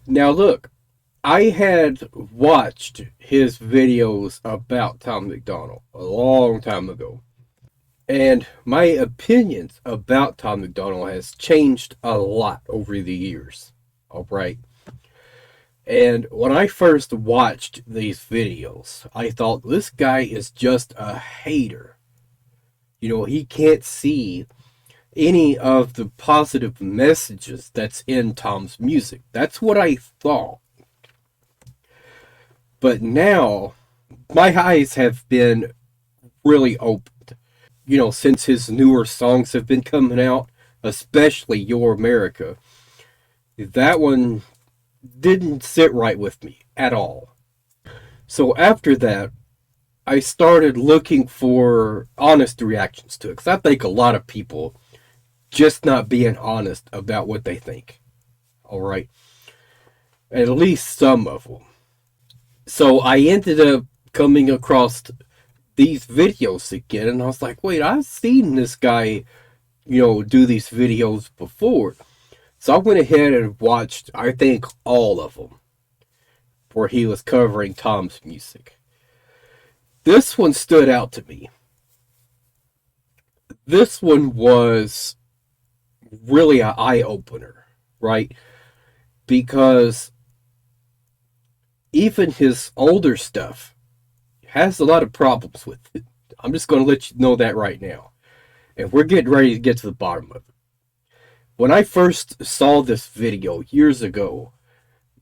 Now look, I had watched his videos about Tom McDonald a long time ago. And my opinions about Tom McDonald has changed a lot over the years. All right. And when I first watched these videos, I thought this guy is just a hater. He can't see any of the positive messages that's in Tom's music. That's what I thought. But now, my eyes have been really opened. Since his newer songs have been coming out, especially Your America, that one didn't sit right with me at all. So after that, I started looking for honest reactions to it. Because I think a lot of people just not being honest about what they think. Alright? At least some of them. So I ended up coming across these videos again, and I was like, wait, I've seen this guy, do these videos before. So I went ahead and watched, I think, all of them, where he was covering Tom's music. This one stood out to me. This one was really an eye-opener, right? Because even his older stuff has a lot of problems with it. I'm just going to let you know that right now. And we're getting ready to get to the bottom of it. When I first saw this video years ago,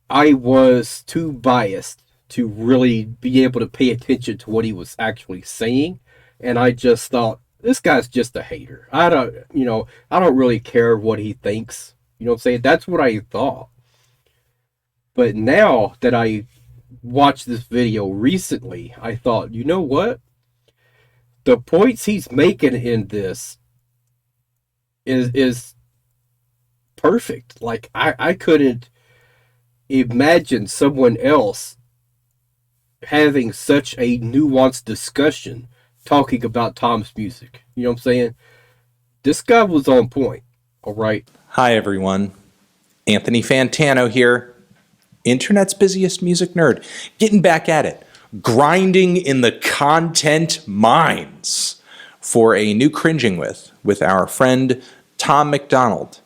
I was too biased to really be able to pay attention to what he was actually saying. And I just thought, this guy's just a hater. I don't really care what he thinks. You know what I'm saying? That's what I thought. But now that I watched this video recently, I thought, you know what? The points he's making in this is perfect. Like, I couldn't imagine someone else having such a nuanced discussion talking about Tom's music. You know what I'm saying? This guy was on point. All right. Hi, everyone. Anthony Fantano here. Internet's busiest music nerd. Getting back at it. Grinding in the content mines for a new Cringing with our friend Tom McDonald.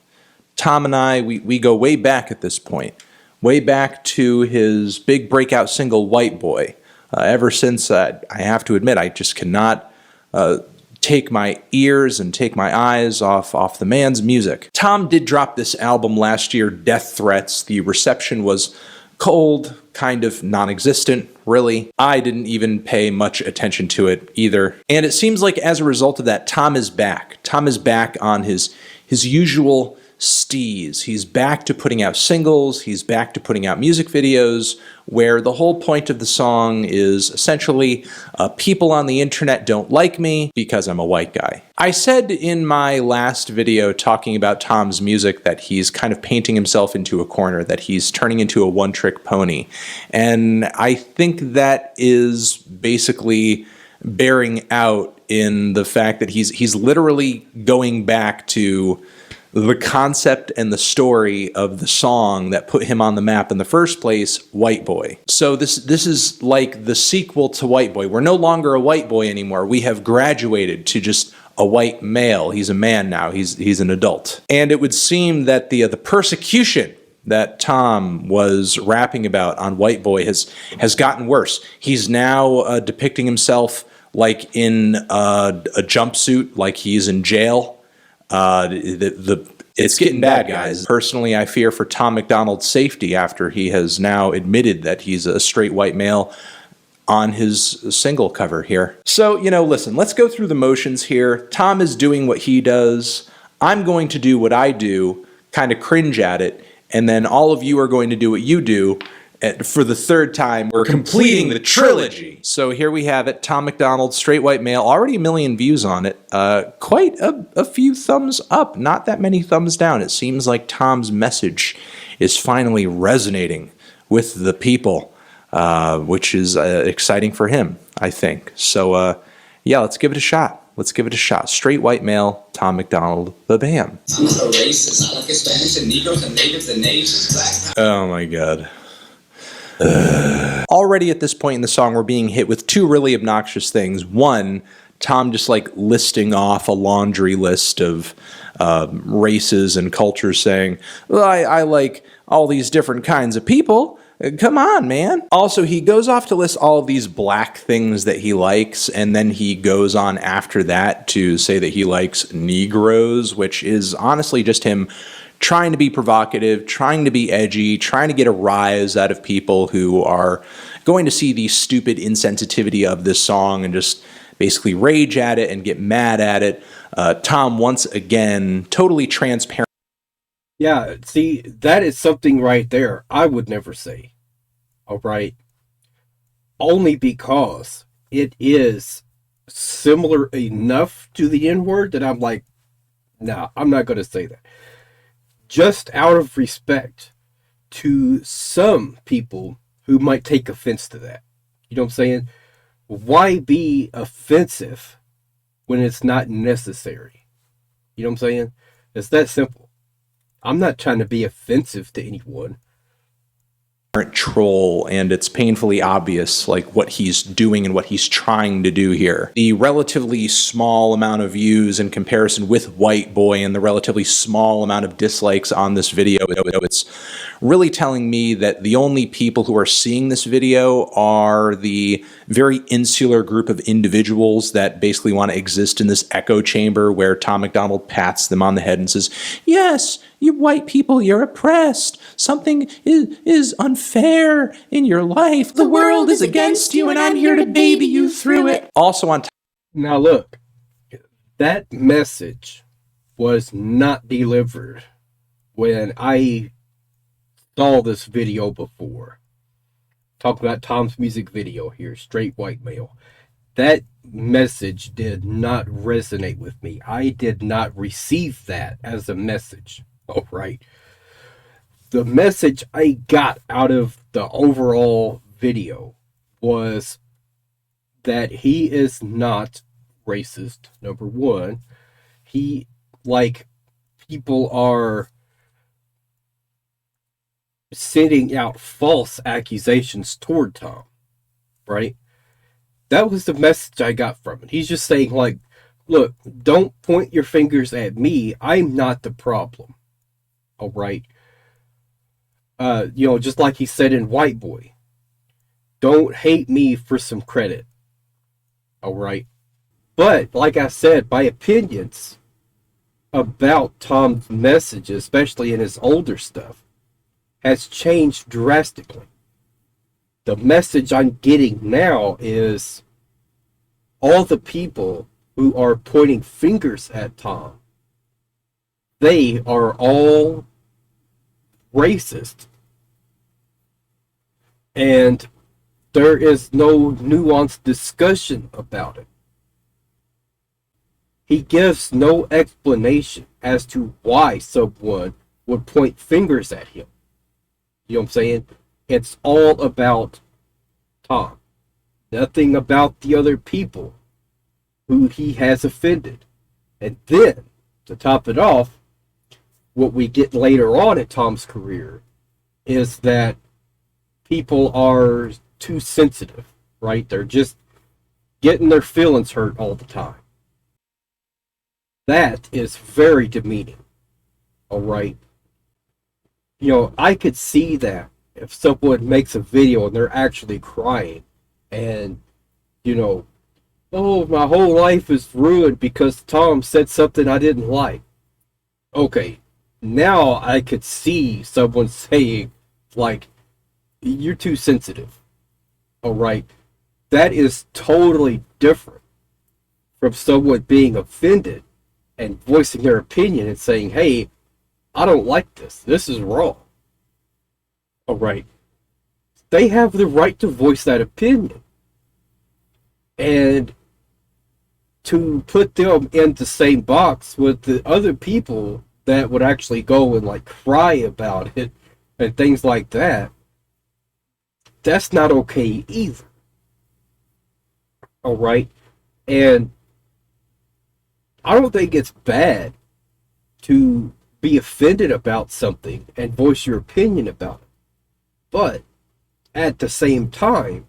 Tom and I, we go way back at this point. Way back to his big breakout single, White Boy. Ever since, I have to admit, I just cannot take my ears and take my eyes off the man's music. Tom did drop this album last year, Death Threats. The reception was cold, kind of non-existent, really. I didn't even pay much attention to it either. And it seems like as a result of that, Tom is back. Tom is back on his usual steez. He's back to putting out singles, he's back to putting out music videos, where the whole point of the song is essentially, people on the internet don't like me because I'm a white guy. I said in my last video talking about Tom's music that he's kind of painting himself into a corner, that he's turning into a one-trick pony. And I think that is basically bearing out in the fact that he's literally going back to the concept and the story of the song that put him on the map in the first place, White Boy. So this is like the sequel to White Boy. We're no longer a white boy anymore. We have graduated to just a white male. He's a man now. He's an adult. And it would seem that the persecution that Tom was rapping about on White Boy has gotten worse. He's now depicting himself like in a jumpsuit, like he's in jail. It's getting bad, guys. Personally, I fear for Tom McDonald's safety after he has now admitted that he's a straight white male on his single cover here. So, listen, let's go through the motions here. Tom is doing what he does. I'm going to do what I do, kind of cringe at it, and then all of you are going to do what you do. For the third time, we're completing the trilogy. So here we have it. Tom McDonald, straight white male, already 1 million views on it. Quite a few thumbs up, not that many thumbs down. It seems like Tom's message is finally resonating with the people, which is exciting for him, I think. So yeah, let's give it a shot. Let's give it a shot. Straight white male, Tom MacDonald, ba-bam. I'm so racist. I look at Spanish and Negroes and natives and Asians, black. Oh my god. Already at this point in the song, we're being hit with two really obnoxious things. One, Tom just like listing off a laundry list of races and cultures, saying, well, I like all these different kinds of people. Come on, man. Also, he goes off to list all of these black things that he likes, and then he goes on after that to say that he likes Negroes, which is honestly just him trying to be provocative, trying to be edgy, trying to get a rise out of people who are going to see the stupid insensitivity of this song and just basically rage at it and get mad at it. Tom, once again, totally transparent. Yeah, see, that is something right there I would never say. All right? Only because it is similar enough to the N-word that I'm like, nah, I'm not going to say that. Just out of respect to some people who might take offense to that. You know what I'm saying? Why be offensive when it's not necessary? You know what I'm saying? It's that simple. I'm not trying to be offensive to anyone. Troll, and it's painfully obvious like what he's doing and what he's trying to do here. The relatively small amount of views in comparison with White Boy and the relatively small amount of dislikes on this video, it's really telling me that the only people who are seeing this video are the very insular group of individuals that basically want to exist in this echo chamber where Tom MacDonald pats them on the head and says, yes, you white people, you're oppressed. Something is unfair in your life. The world is against you, and I'm here to baby you through it. Also on top. Now look, that message was not delivered when I saw this video before. Talking about Tom's music video here, Straight White Male. That message did not resonate with me. I did not receive that as a message. All right. The message I got out of the overall video was that he is not racist, number one. He, like, people are sending out false accusations toward Tom, right? That was the message I got from it. He's just saying, like, look, don't point your fingers at me. I'm not the problem. All right. Just like he said in White Boy, don't hate me for some credit. All right. But like I said, my opinions about Tom's message, especially in his older stuff, has changed drastically. The message I'm getting now is all the people who are pointing fingers at Tom, they are all racist. And there is no nuanced discussion about it. He gives no explanation as to why someone would point fingers at him. You know what I'm saying? It's all about Tom. Nothing about the other people who he has offended. And then, to top it off, what we get later on in Tom's career is that people are too sensitive, right? They're just getting their feelings hurt all the time. That is very demeaning, all right? I could see that if someone makes a video and they're actually crying and, oh, my whole life is ruined because Tom said something I didn't like. Okay, now I could see someone saying, like, you're too sensitive. All right. That is totally different from someone being offended and voicing their opinion and saying, hey, I don't like this. This is wrong. All right. They have the right to voice that opinion. And to put them in the same box with the other people that would actually go and, like, cry about it and things like that, that's not okay either. All right. And I don't think it's bad to be offended about something and voice your opinion about it. But at the same time,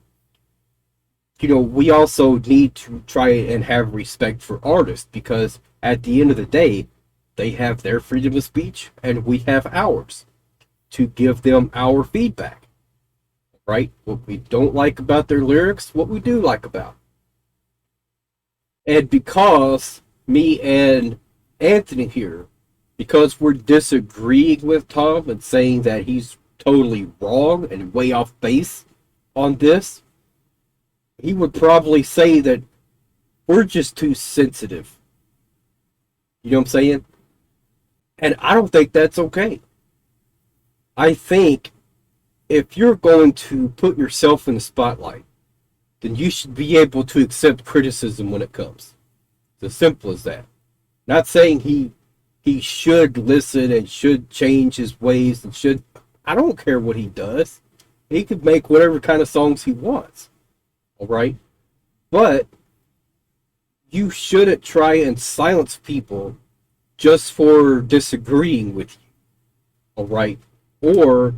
we also need to try and have respect for artists because at the end of the day, they have their freedom of speech and we have ours to give them our feedback. Right? What we don't like about their lyrics, what we do like about. And because me and Anthony here, because we're disagreeing with Tom and saying that he's totally wrong and way off base on this, he would probably say that we're just too sensitive. You know what I'm saying? And I don't think that's okay. I think if you're going to put yourself in the spotlight, then you should be able to accept criticism when it comes. It's as simple as that. Not saying he should listen and should change his ways and should. I don't care what he does. He could make whatever kind of songs he wants. All right? But you shouldn't try and silence people just for disagreeing with you. All right? Or,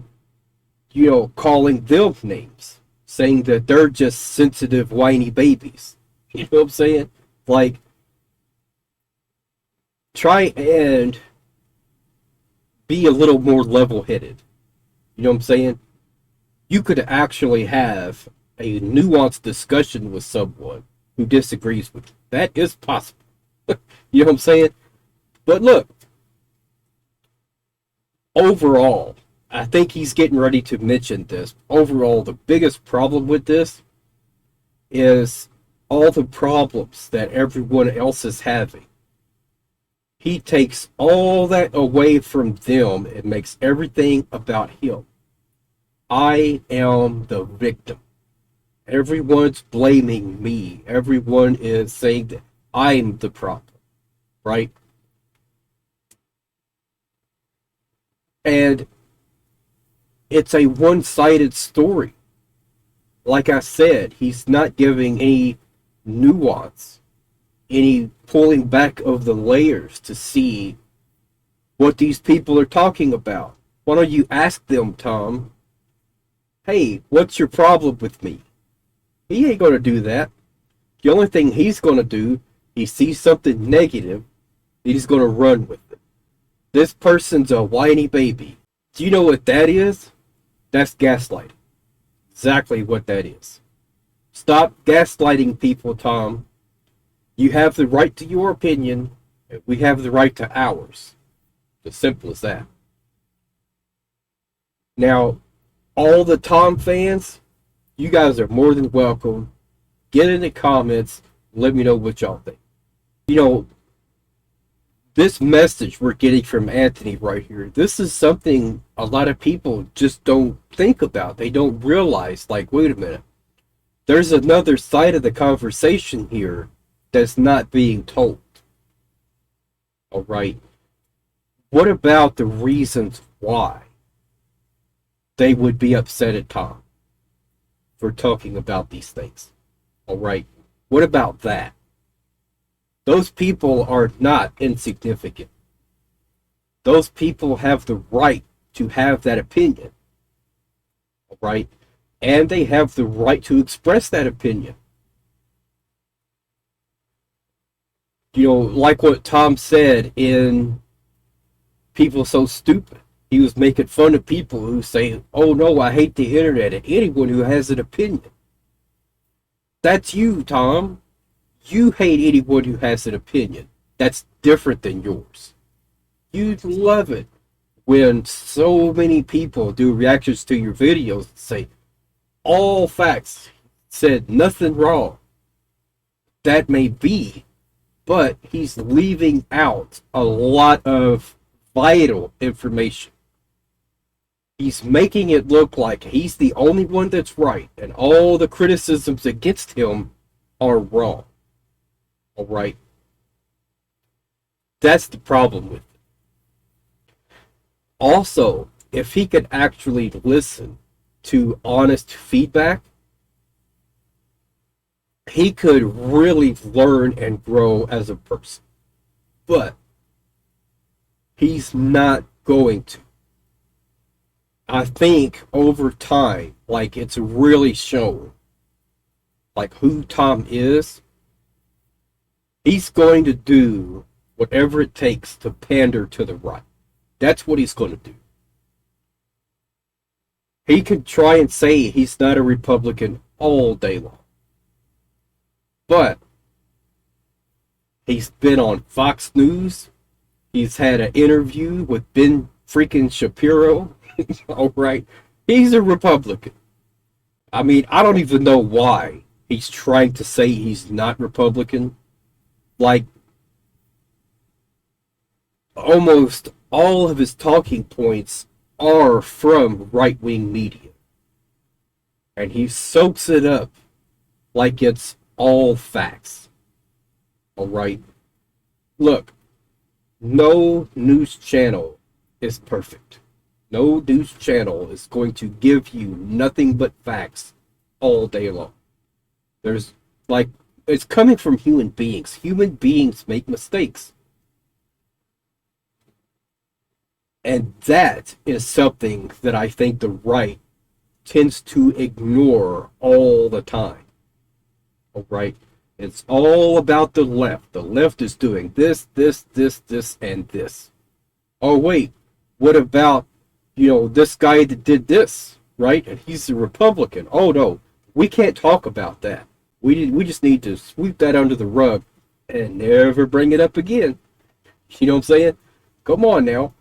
calling them names. Saying that they're just sensitive, whiny babies. You know what I'm saying? Like, try and be a little more level-headed. You know what I'm saying? You could actually have a nuanced discussion with someone who disagrees with you. That is possible. You know what I'm saying? But look, overall, I think he's getting ready to mention this. Overall, the biggest problem with this is all the problems that everyone else is having. He takes all that away from them and makes everything about him. I am the victim. Everyone's blaming me. Everyone is saying that I'm the problem. Right? And it's a one-sided story. Like I said, he's not giving any nuance, any pulling back of the layers to see what these people are talking about. Why don't you ask them, Tom, hey, what's your problem with me? He ain't going to do that. The only thing he's going to do, he sees something negative, he's going to run with it. This person's a whiny baby. Do you know what that is? That's gaslighting. Exactly what that is. Stop gaslighting people, Tom. You have the right to your opinion. We have the right to ours. As simple as that. Now, all the Tom fans, you guys are more than welcome. Get in the comments. Let me know what y'all think. This message we're getting from Anthony right here, this is something a lot of people just don't think about. They don't realize, like, wait a minute. There's another side of the conversation here that's not being told. All right. What about the reasons why they would be upset at Tom for talking about these things? All right. What about that? Those people are not insignificant. Those people have the right to have that opinion. All right? And they have the right to express that opinion. Like what Tom said in People So Stupid. He was making fun of people who say, oh no, I hate the internet, and anyone who has an opinion. That's you, Tom. You hate anyone who has an opinion that's different than yours. You'd love it when so many people do reactions to your videos and say, all facts, said nothing wrong. That may be, but he's leaving out a lot of vital information. He's making it look like he's the only one that's right, and all the criticisms against him are wrong. All right? That's the problem with it. Also, if he could actually listen to honest feedback, he could really learn and grow as a person. But he's not going to. I think over time, like it's really shown, like who Tom is, he's going to do whatever it takes to pander to the right. That's what he's going to do. He could try and say he's not a Republican all day long. But he's been on Fox News. He's had an interview with Ben freaking Shapiro. All right. He's a Republican. I mean, I don't even know why he's trying to say he's not Republican. Like, almost all of his talking points are from right-wing media. And he soaks it up like it's all facts. All right? Look, no news channel is perfect. No news channel is going to give you nothing but facts all day long. There's, like, it's coming from human beings. Human beings make mistakes. And that is something that I think the right tends to ignore all the time. All right? It's all about the left. The left is doing this, and this. Oh, wait. What about, this guy that did this, right? And he's a Republican. Oh, no. We can't talk about that. We just need to sweep that under the rug and never bring it up again. You know what I'm saying? Come on now.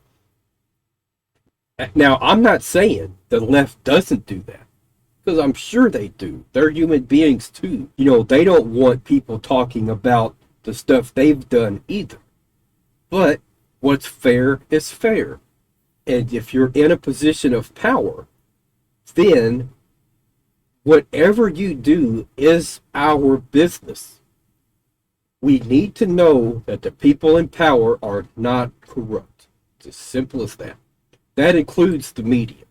Now, I'm not saying the left doesn't do that, because I'm sure they do. They're human beings too. They don't want people talking about the stuff they've done either. But what's fair is fair. And if you're in a position of power, then whatever you do is our business. We need to know that the people in power are not corrupt. It's as simple as that. That includes the media.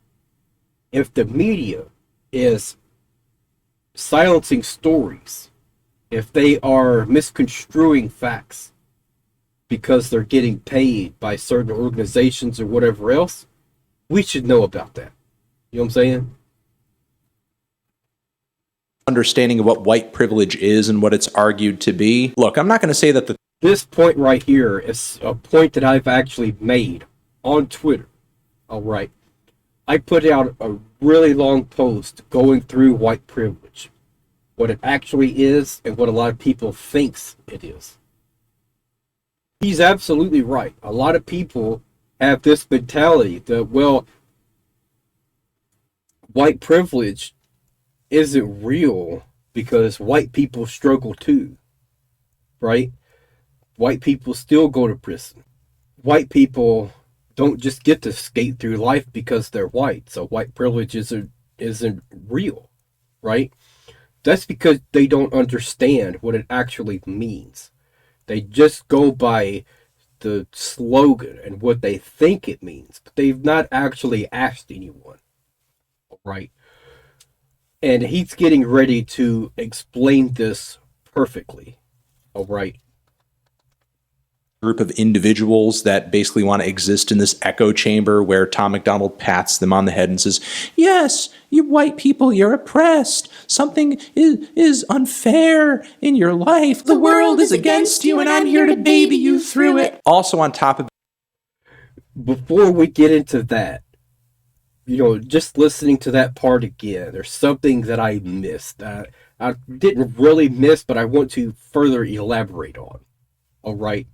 If the media is silencing stories, if they are misconstruing facts because they're getting paid by certain organizations or whatever else, we should know about that. You know what I'm saying? Understanding of what white privilege is and what it's argued to be. Look, I'm not going to say that this point right here is a point that I've actually made on Twitter. All right. I put out a really long post going through white privilege, what it actually is and what a lot of people thinks it is. He's absolutely right. A lot of people have this mentality that, well, white privilege isn't real because white people struggle too, right? White people still go to prison. White people don't just get to skate through life because they're white. So white privilege isn't real, right? That's because they don't understand what it actually means. They just go by the slogan and what they think it means, but they've not actually asked anyone, right? And he's getting ready to explain this perfectly, all right? group of individuals that basically want to exist in this echo chamber where Tom MacDonald pats them on the head and says, yes, you white people, you're oppressed. Something is unfair in your life. The world is against you and I'm here to baby you through it. Also on top of before we get into that, just listening to that part again, there's something that I missed. I didn't really miss, but I want to further elaborate on. All right.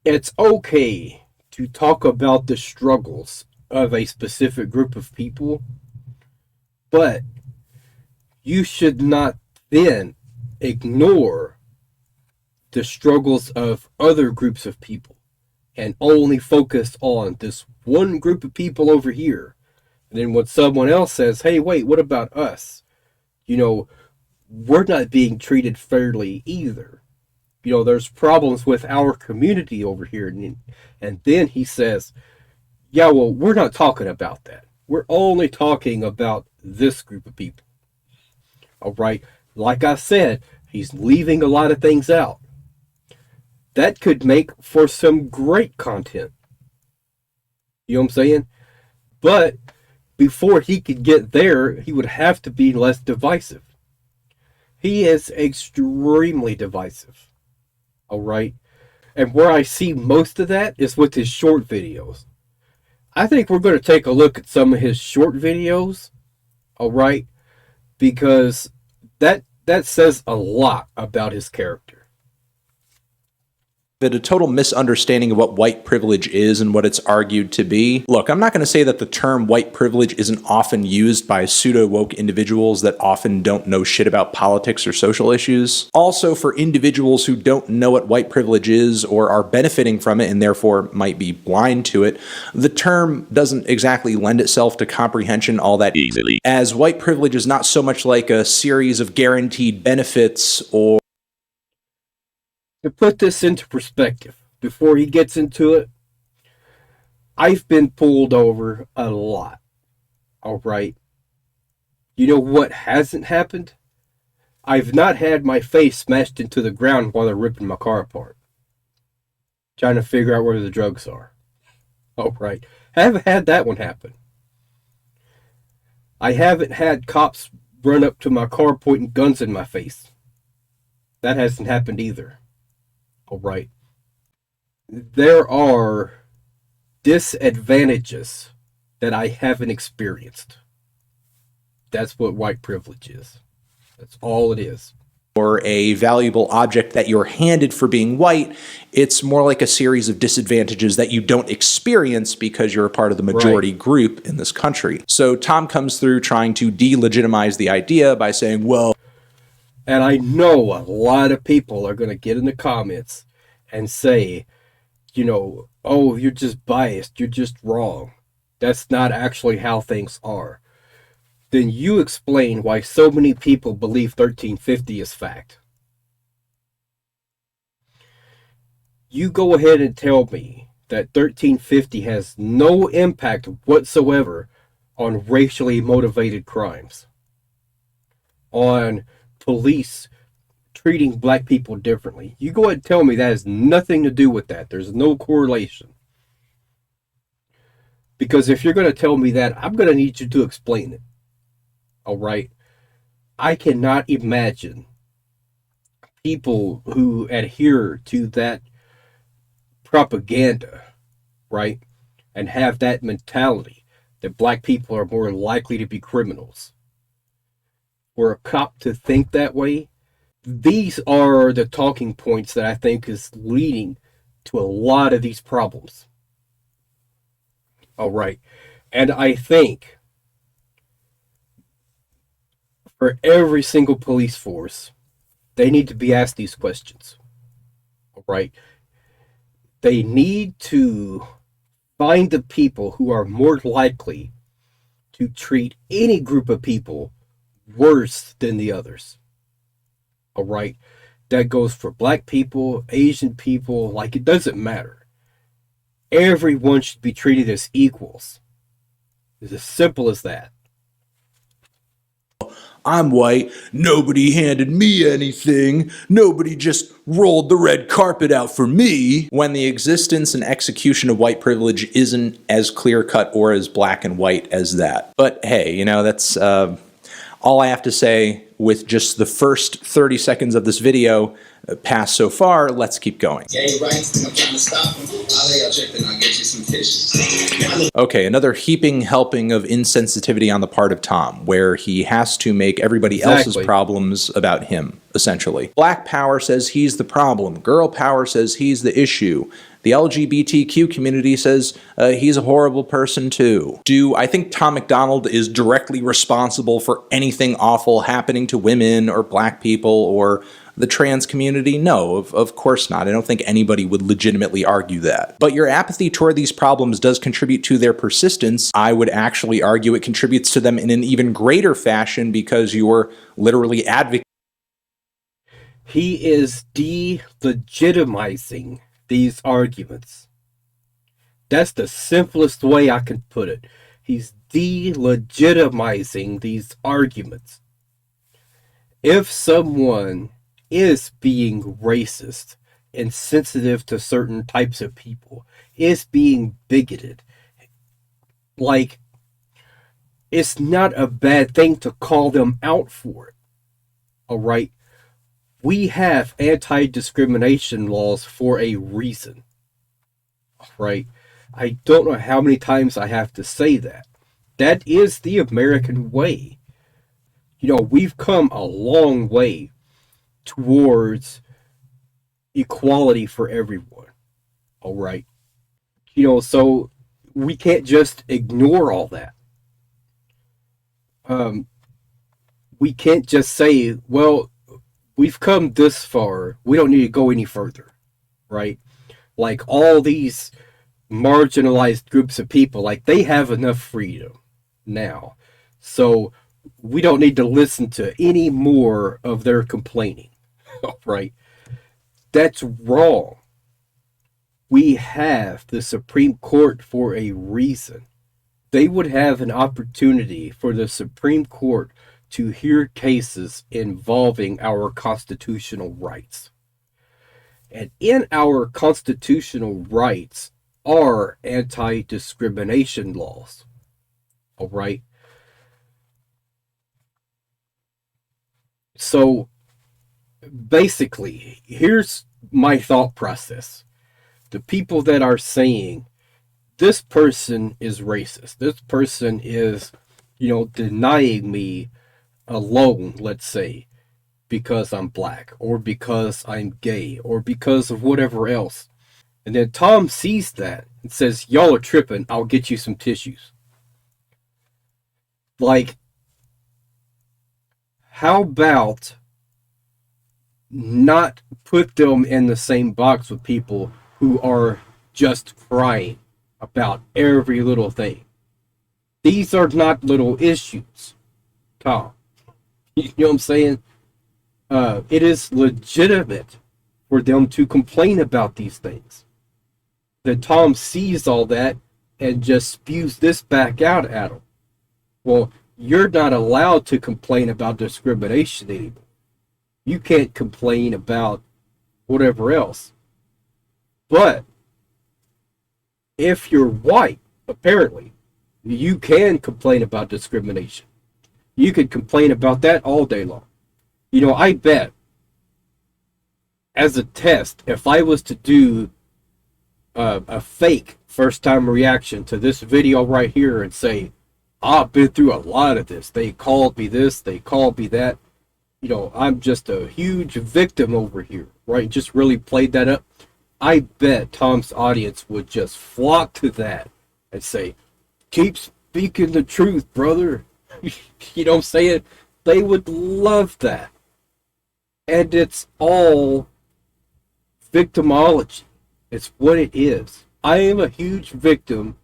It's okay to talk about the struggles of a specific group of people, but you should not then ignore the struggles of other groups of people and only focus on this one group of people over here. And then when someone else says, hey, wait, what about us? We're not being treated fairly either. There's problems with our community over here. And then he says, yeah, well, we're not talking about that. We're only talking about this group of people. All right. Like I said, he's leaving a lot of things out. that could make for some great content. You know what I'm saying? But before he could get there, he would have to be less divisive. He is extremely divisive. All right? And where I see most of that is with his short videos. I think we're going to take a look at some of his short videos. All right? Because that says a lot about his character. A total misunderstanding of what white privilege is and what it's argued to be. Look, I'm not going to say that the term white privilege isn't often used by pseudo-woke individuals that often don't know shit about politics or social issues. Also, for individuals who don't know what white privilege is or are benefiting from it and therefore might be blind to it, the term doesn't exactly lend itself to comprehension all that easily, as white privilege is not so much like a series of guaranteed benefits or To put this into perspective, before he gets into it, I've been pulled over a lot. All right. You know what hasn't happened? I've not had my face smashed into the ground while they're ripping my car apart, trying to figure out where the drugs are. All right. I haven't had that one happen. I haven't had cops run up to my car pointing guns in my face. That hasn't happened either. All right. There are disadvantages that I haven't experienced. That's what white privilege is. That's all it is. or a valuable object that you're handed for being white. It's more like a series of disadvantages that you don't experience because you're a part of the majority group in this country. So Tom comes through trying to delegitimize the idea by saying, well, and I know a lot of people are going to get in the comments and say, you know, oh, you're just biased. You're just wrong. That's not actually how things are. Then you explain why so many people believe 1350 is fact. You go ahead and tell me that 1350 has no impact whatsoever on racially motivated crimes, on police treating black people differently. You go ahead and tell me that has nothing to do with that. There's no correlation. Because if you're going to tell me that, I'm going to need you to explain it. All right? I cannot imagine people who adhere to that propaganda, right, and have that mentality that black people are more likely to be criminals. For a cop to think that way, these are the talking points that I think is leading to a lot of these problems. All right. And I think for every single police force, they need to be asked these questions. All right. They need to find the people who are more likely to treat any group of people worse than the others. All right. That goes for black people, Asian people, like it doesn't matter. Everyone should be treated as equals. It's as simple as that. I'm white, nobody handed me anything, nobody just rolled the red carpet out for me, when the existence and execution of white privilege isn't as clear-cut or as black and white as that. But hey, you know, that's all I have to say with just the first 30 seconds of this video passed so far. Let's keep going. Gay rights, think I'm trying to stop them. I'll lay your check, then I'll get you some tissues. Okay, another heaping helping of insensitivity on the part of Tom, where he has to make everybody else's problems about him, essentially. Black power says he's the problem. Girl power says he's the issue. The LGBTQ community says he's a horrible person too. Do I think Tom MacDonald is directly responsible for anything awful happening to women or black people or the trans community? No, of course not. I don't think anybody would legitimately argue that. But your apathy toward these problems does contribute to their persistence. I would actually argue it contributes to them in an even greater fashion because you're literally advocating. He is delegitimizing these arguments. That's the simplest way I can put it. He's delegitimizing these arguments. If someone is being racist insensitive to certain types of people, is being bigoted. Like, it's not a bad thing to call them out for it. All right? We have anti-discrimination laws for a reason. All right? I don't know how many times I have to say that. That is the American way. We've come a long way towards equality for everyone. All right? So we can't just ignore all that. We can't just say, well, we've come this far. We don't need to go any further, right? Like all these marginalized groups of people, like they have enough freedom now. So we don't need to listen to any more of their complaining, right? That's wrong. We have the Supreme Court for a reason. They would have an opportunity for the Supreme Court to hear cases involving our constitutional rights. And in our constitutional rights are anti-discrimination laws. All right? So basically, here's my thought process. The people that are saying this person is racist, this person is, denying me a loan, let's say, because I'm black, or because I'm gay, or because of whatever else. And then Tom sees that and says, y'all are tripping, I'll get you some tissues. Like, how about not put them in the same box with people who are just crying about every little thing? These are not little issues, Tom. You know what I'm saying? It is legitimate for them to complain about these things. Then Tom sees all that and just spews this back out at him. Well, you're not allowed to complain about discrimination anymore. You can't complain about whatever else. But if you're white, apparently, you can complain about discrimination. You could complain about that all day long. I bet, as a test, if I was to do a fake first-time reaction to this video right here and say, I've been through a lot of this. They called me this, they called me that. I'm just a huge victim over here, right? Just really played that up. I bet Tom's audience would just flock to that and say, keep speaking the truth, brother. You know what I'm saying? They would love that. And it's all victimology. It's what it is. I am a huge victim.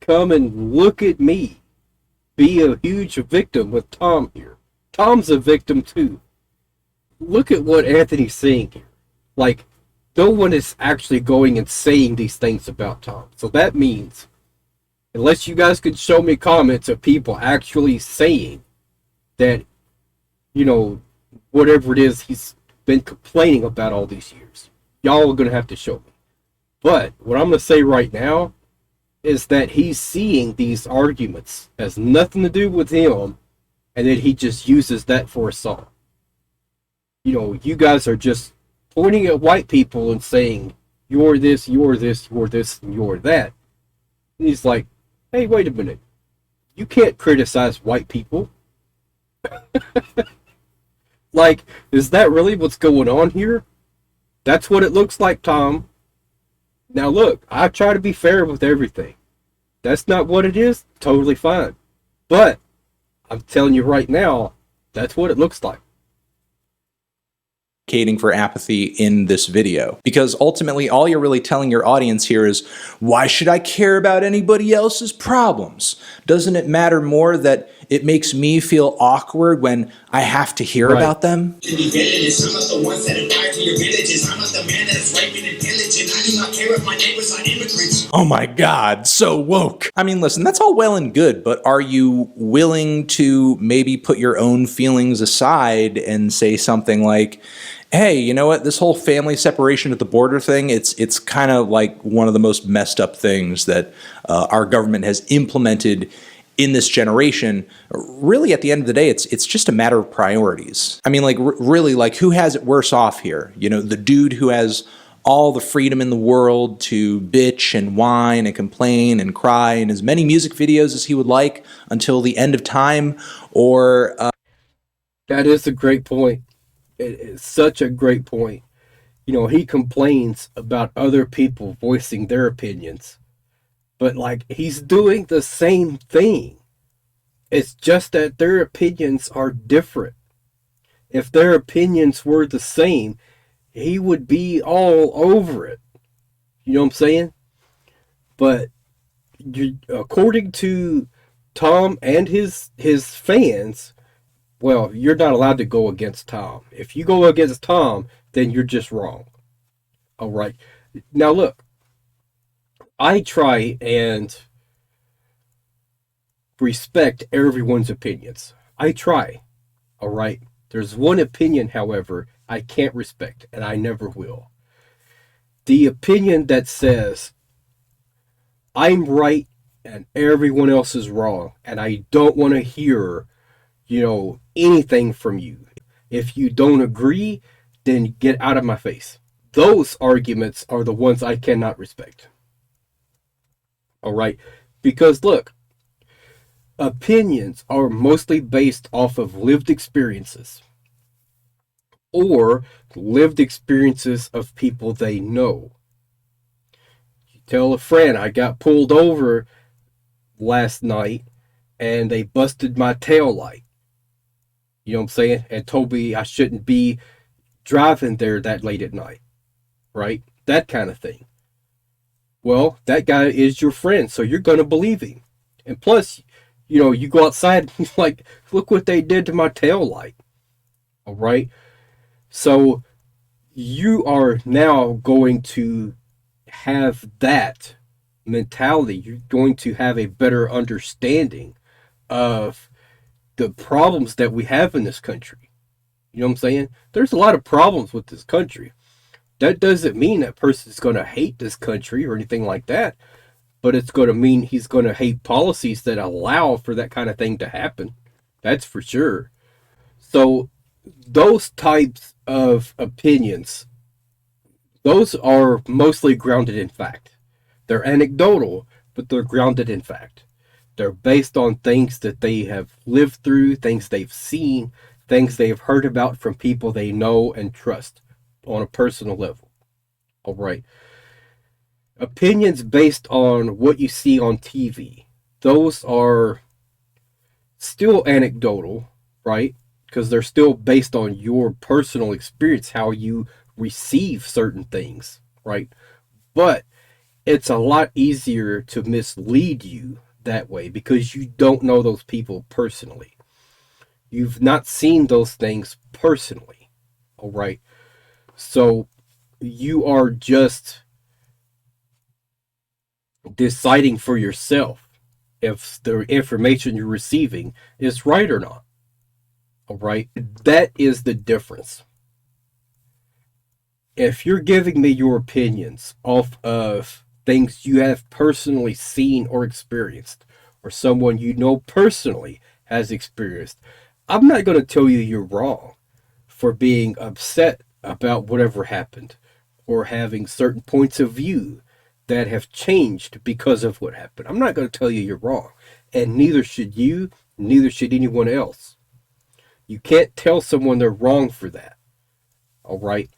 Come and look at me. Be a huge victim with Tom here. Tom's a victim too. Look at what Anthony's saying here. Like, no one is actually going and saying these things about Tom. So that means, unless you guys could show me comments of people actually saying that, whatever it is he's been complaining about all these years, y'all are going to have to show me. But what I'm going to say right now is that he's seeing these arguments as nothing to do with him, and then he just uses that for a song. You guys are just pointing at white people and saying, you're this, you're this, you're this, and you're that. And he's like, hey, wait a minute. You can't criticize white people. Like, is that really what's going on here? That's what it looks like, Tom. Now look, I try to be fair with everything. That's not what it is, totally fine. But, I'm telling you right now, that's what it looks like. Advocating for apathy in this video, because ultimately all you're really telling your audience here is, why should I care about anybody else's problems? Doesn't it matter more that it makes me feel awkward when I have to hear about them? I'm not the ones that invite to your villages. I'm not the man that is raping and pillaging. I do not care if my neighbors are immigrants. Oh my God, so woke. I mean, listen, that's all well and good, but are you willing to maybe put your own feelings aside and say something like, Hey, you know what? This whole family separation at the border thing, it's kind of like one of the most messed up things that our government has implemented in this generation. Really, at the end of the day, it's just a matter of priorities. I mean, like, really, like, who has it worse off here? You know, the dude who has all the freedom in the world to bitch and whine and complain and cry in as many music videos as he would like until the end of time, or That is a great point. It's such a great point. He complains about other people voicing their opinions, but like he's doing the same thing. It's just that their opinions are different. If their opinions were the same, he would be all over it. You know what I'm saying? But according to Tom and his fans, well, you're not allowed to go against Tom. If you go against Tom, then you're just wrong. All right. Now look, I try and respect everyone's opinions. I try. All right. There's one opinion, however, I can't respect, and I never will. The opinion that says I'm right and everyone else is wrong, and I don't want to hear, anything from you. If you don't agree, then get out of my face. Those arguments are the ones I cannot respect. All right? Because look, opinions are mostly based off of lived experiences or lived experiences of people they know. You tell a friend, I got pulled over last night and they busted my tail light. You know what I'm saying? And told me I shouldn't be driving there that late at night. Right? That kind of thing. Well, that guy is your friend, so you're going to believe him. And plus, you go outside and like, look what they did to my tail light. All right? So you are now going to have that mentality. You're going to have a better understanding of the problems that we have in this country. You know what I'm saying? There's a lot of problems with this country. That doesn't mean that person's going to hate this country or anything like that, but it's going to mean he's going to hate policies that allow for that kind of thing to happen. That's for sure. So those types of opinions, those are mostly grounded in fact. They're anecdotal, but they're grounded in fact. They're based on things that they have lived through, things they've seen, things they've heard about from people they know and trust on a personal level. All right. Opinions based on what you see on TV, those are still anecdotal, right? Because they're still based on your personal experience, how you receive certain things, right? But it's a lot easier to mislead you that way because you don't know those people personally. You've not seen those things personally, all right? So you are just deciding for yourself if the information you're receiving is right or not. All right? That is the difference. If you're giving me your opinions off of things you have personally seen or experienced, or someone you know personally has experienced, I'm not going to tell you you're wrong for being upset about whatever happened or having certain points of view that have changed because of what happened. I'm not going to tell you you're wrong. And neither should you, neither should anyone else. You can't tell someone they're wrong for that. All right?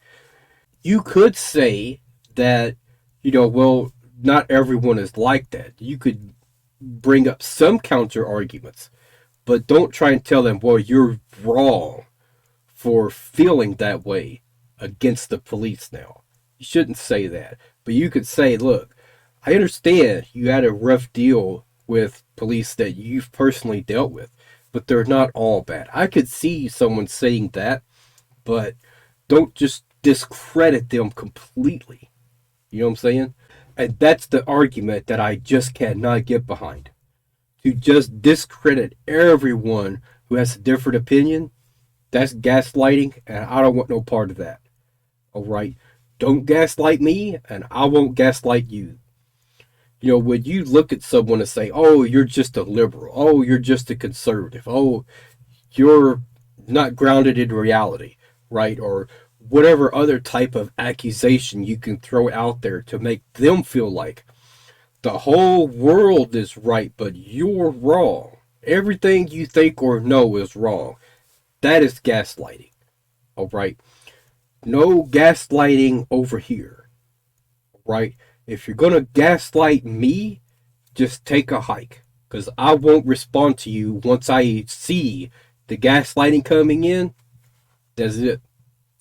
You could say that, well, not everyone is like that. You could bring up some counter arguments, but don't try and tell them, well, you're wrong for feeling that way against the police now. You shouldn't say that. But you could say, look, I understand you had a rough deal with police that you've personally dealt with, but they're not all bad. I could see someone saying that, but don't just discredit them completely. You know what I'm saying? And that's the argument that I just cannot get behind. To just discredit everyone who has a different opinion, That's gaslighting, and I don't want no part of that. All right? Don't gaslight me, and I won't gaslight you. You know, when you look at someone and say, oh, you're just a liberal, oh, you're just a conservative, oh, you're not grounded in reality, right? Or whatever other type of accusation you can throw out there to make them feel like the whole world is right, but you're wrong. Everything you think or know is wrong. That is gaslighting, all right? No gaslighting over here, right? If you're going to gaslight me, just take a hike because I won't respond to you once I see the gaslighting coming in. That's it.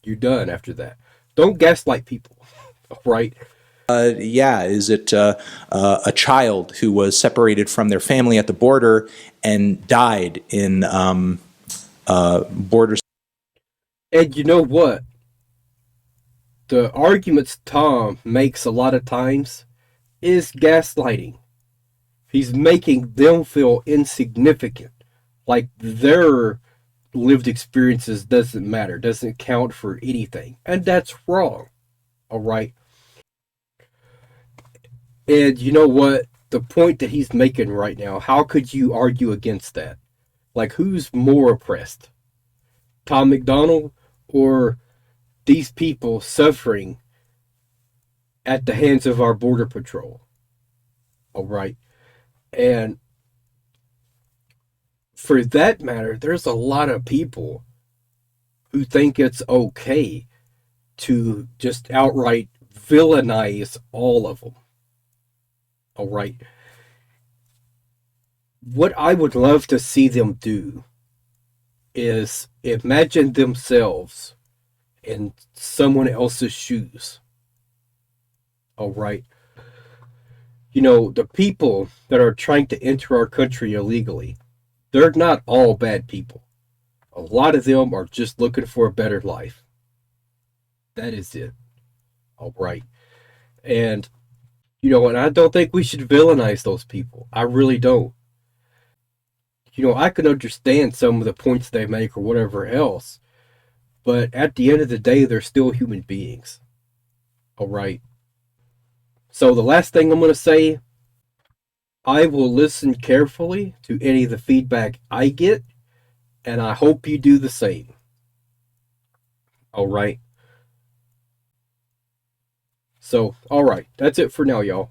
You're done after that. Don't gaslight people, right? Yeah, is it a child who was separated from their family at the border and died in border? And you know what? The arguments Tom makes a lot of times is gaslighting. He's making them feel insignificant, like their lived experiences doesn't matter, doesn't count for anything. And that's wrong, all right? And you know what? The point that he's making right now, how could you argue against that? Like, who's more oppressed? Tom McDonald or these people suffering at the hands of our Border Patrol? All right. And for that matter, there's a lot of people who think it's okay to just outright villainize all of them. All right. What I would love to see them do is imagine themselves in someone else's shoes. All right. You know, the people that are trying to enter our country illegally, they're not all bad people. A lot of them are just looking for a better life. That is it. All right. And, you know, and I don't think we should villainize those people. I really don't. You know, I can understand some of the points they make or whatever else, but at the end of the day, they're still human beings. All right. So the last thing I'm going to say, I will listen carefully to any of the feedback I get, and I hope you do the same. All right. So, all right. That's it for now, y'all.